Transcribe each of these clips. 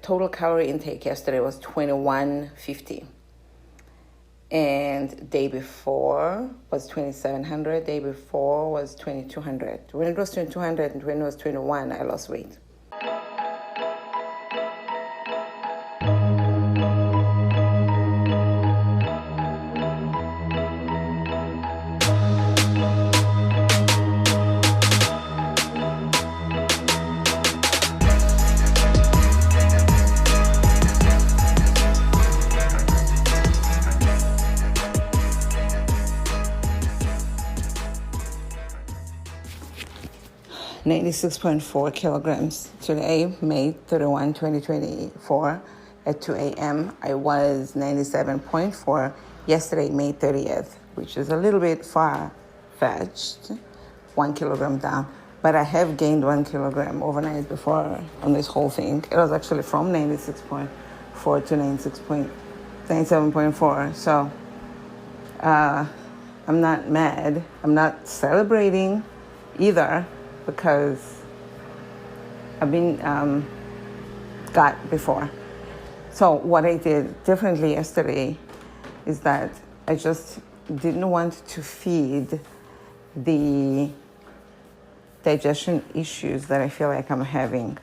total calorie intake yesterday was 2150. And day before was 2700. Day before was 2200. When it was 2200 and when it was 21, I lost weight. $96.4 kilograms. Today, May 31, 2024, at 2 a.m., I was 97.4. Yesterday, May 30th, which is a little bit far-fetched, 1 kilogram down. But I have gained 1 kilogram overnight before on this whole thing. It was actually from 96.4 to 97.4. So I'm not mad. I'm not celebrating either, because I've been got before. So what I did differently yesterday is that I just didn't want to feed the digestion issues that I feel like I'm having.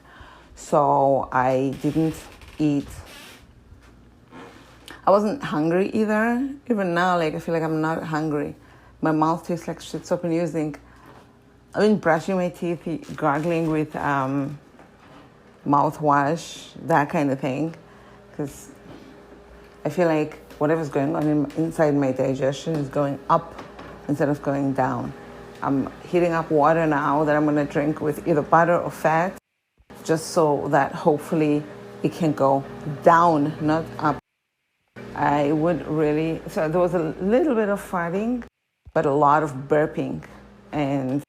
So I didn't eat. I wasn't hungry either. Even now, like, I feel like I'm not hungry. My mouth tastes like shit, so I've been brushing my teeth, gargling with mouthwash, that kind of thing, because I feel like whatever's going on inside my digestion is going up instead of going down. I'm heating up water now that I'm going to drink with either butter or fat, just so that hopefully it can go down, not up. So there was a little bit of farting, but a lot of burping, and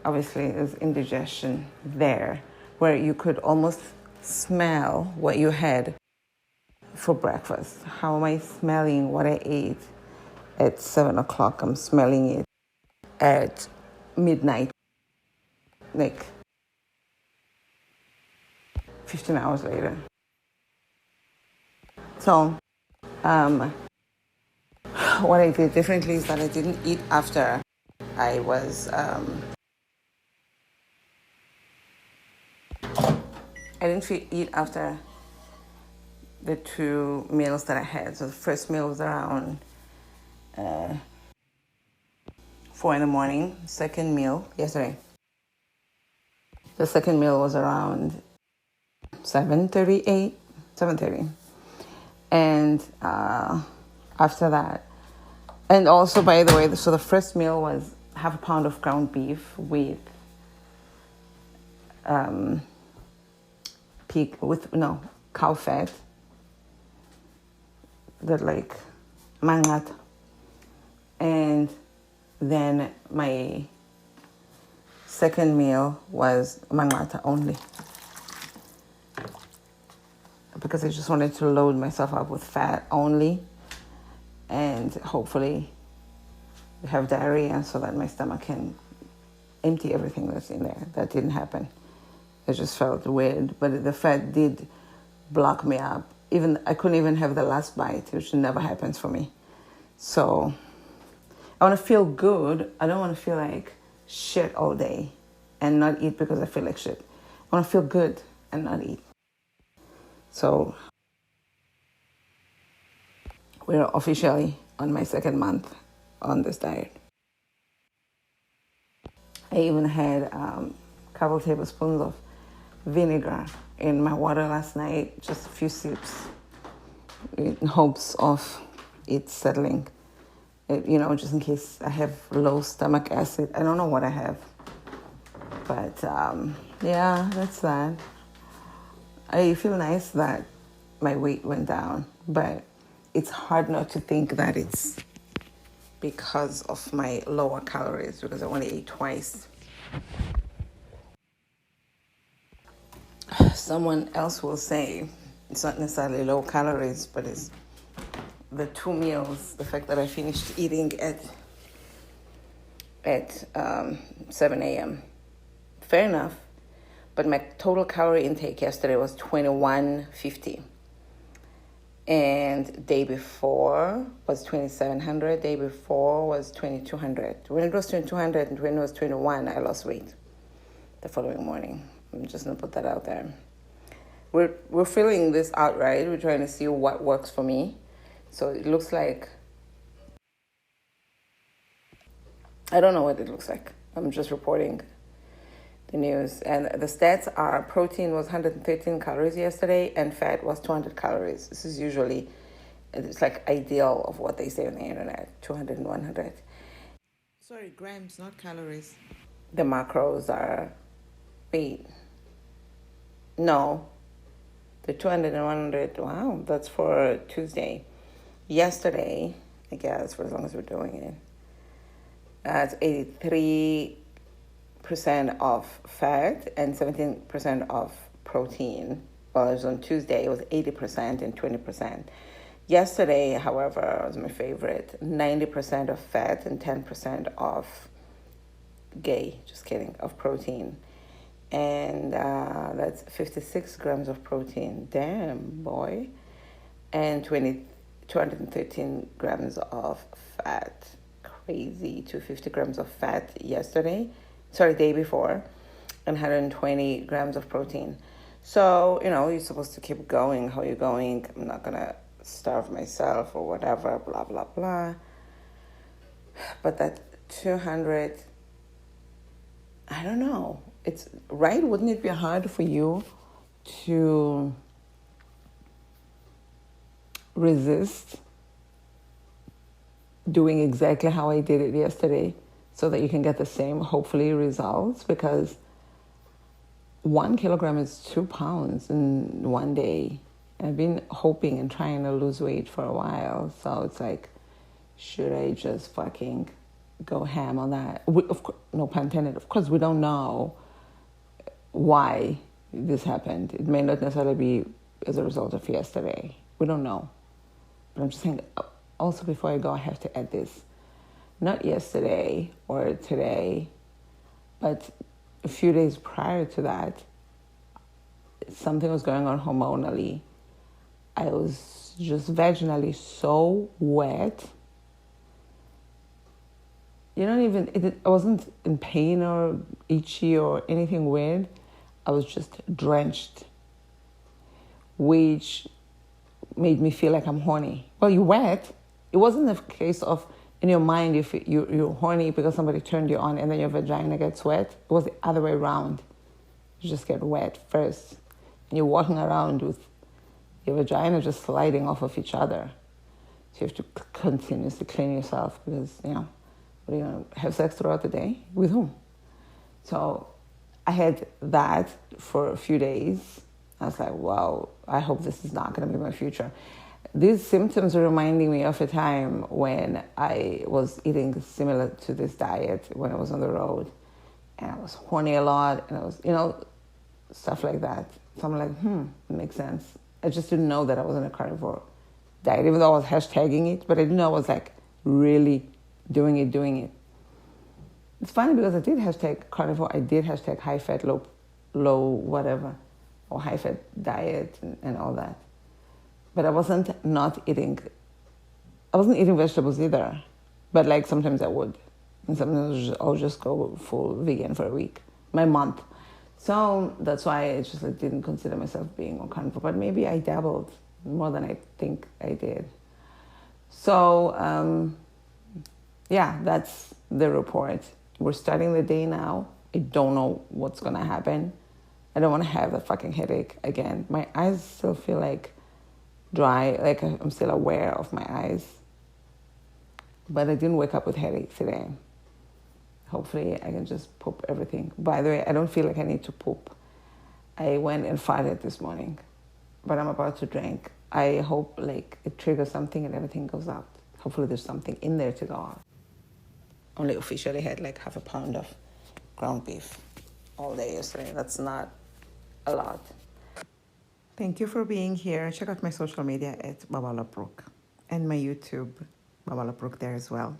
obviously, there's indigestion there, where you could almost smell what you had for breakfast. How am I smelling what I ate at 7 o'clock? I'm smelling it at midnight, like 15 hours later. So, what I did differently is that I didn't eat after I was... I didn't eat after the 2 meals that I had. So the first meal was around 4 in the morning. Second meal, yesterday. The second meal was around 7:30. And after that, and also, by the way, so the first meal was half a pound of ground beef with cow fat, that like mangat, and then my second meal was mangata only, because I just wanted to load myself up with fat only and hopefully have diarrhea so that my stomach can empty everything that's in there. That didn't happen. It just felt weird, but the fat did block me up. I couldn't even have the last bite, which never happens for me. So I want to feel good. I don't want to feel like shit all day and not eat because I feel like shit. I want to feel good and not eat. So we're officially on my second month on this diet. I even had a couple tablespoons of vinegar in my water last night, just a few sips, in hopes of it settling. Just in case I have low stomach acid. I don't know what I have. But yeah, that's that. I feel nice that my weight went down, but it's hard not to think that it's because of my lower calories, because I only ate twice. Someone else will say it's not necessarily low calories, but it's the 2 meals, the fact that I finished eating at 7 a.m. Fair enough. But my total calorie intake yesterday was 2150. And day before was 2700. Day before was 2200. When it was 2200 and when it was 21, I lost weight the following morning. I'm just gonna put that out there. We're filling this out, right? We're trying to see what works for me. So it looks like, I don't know what it looks like. I'm just reporting the news. And the stats are protein was 113 calories yesterday and fat was 200 calories. This is usually, it's like ideal of what they say on the internet, 200 and 100. Sorry, grams, not calories. The macros are, wait, no, the 200 and 100, wow, that's for Tuesday. Yesterday, I guess, for as long as we're doing it, that's 83% of fat and 17% of protein. Well, it was on Tuesday, it was 80% and 20%. Yesterday, however, was my favorite, 90% of fat and 10% of of protein. And that's 56 grams of protein. Damn, boy. And 213 grams of fat. Crazy. 250 grams of fat day before, and 120 grams of protein. So, you're supposed to keep going. How you going? I'm not going to starve myself or whatever, blah, blah, blah. But that 200, I don't know. It's right. Wouldn't it be hard for you to resist doing exactly how I did it yesterday so that you can get the same, hopefully, results? Because 1 kilogram is 2 pounds in one day. I've been hoping and trying to lose weight for a while. So it's like, should I just fucking go ham on that? Of course, no pun intended. Of course, we don't know why this happened. It may not necessarily be as a result of yesterday. We don't know. But I'm just saying, also before I go, I have to add this. Not yesterday or today, but a few days prior to that, something was going on hormonally. I was just vaginally so wet. I wasn't in pain or itchy or anything weird. I was just drenched, which made me feel like I'm horny. Well, you're wet. It wasn't a case of, in your mind, you're horny because somebody turned you on and then your vagina gets wet. It was the other way around. You just get wet first. And you're walking around with your vagina just sliding off of each other. So you have to continuously clean yourself because, what are you going to have sex throughout the day? With whom? So I had that for a few days. I was like, wow, I hope this is not going to be my future. These symptoms are reminding me of a time when I was eating similar to this diet when I was on the road. And I was horny a lot. And I was, stuff like that. So I'm like, it makes sense. I just didn't know that I was on a carnivore diet, even though I was hashtagging it. But I didn't know I was like really doing it. It's funny because I did hashtag carnivore. I did hashtag high fat, low whatever, or high fat diet and all that. But I wasn't eating vegetables either. But like sometimes I would. And sometimes I'll just go full vegan for a week, my month. So that's why I just didn't consider myself being on carnivore. But maybe I dabbled more than I think I did. So, that's the report. We're starting the day now. I don't know what's going to happen. I don't want to have the fucking headache again. My eyes still feel like dry, like I'm still aware of my eyes. But I didn't wake up with headache today. Hopefully I can just poop everything. By the way, I don't feel like I need to poop. I went and farted this morning, but I'm about to drink. I hope it triggers something and everything goes out. Hopefully there's something in there to go out. Only officially had half a pound of ground beef all day yesterday. That's not a lot. Thank you for being here. Check out my social media at Babala Brook and my YouTube, Babala Brook, there as well.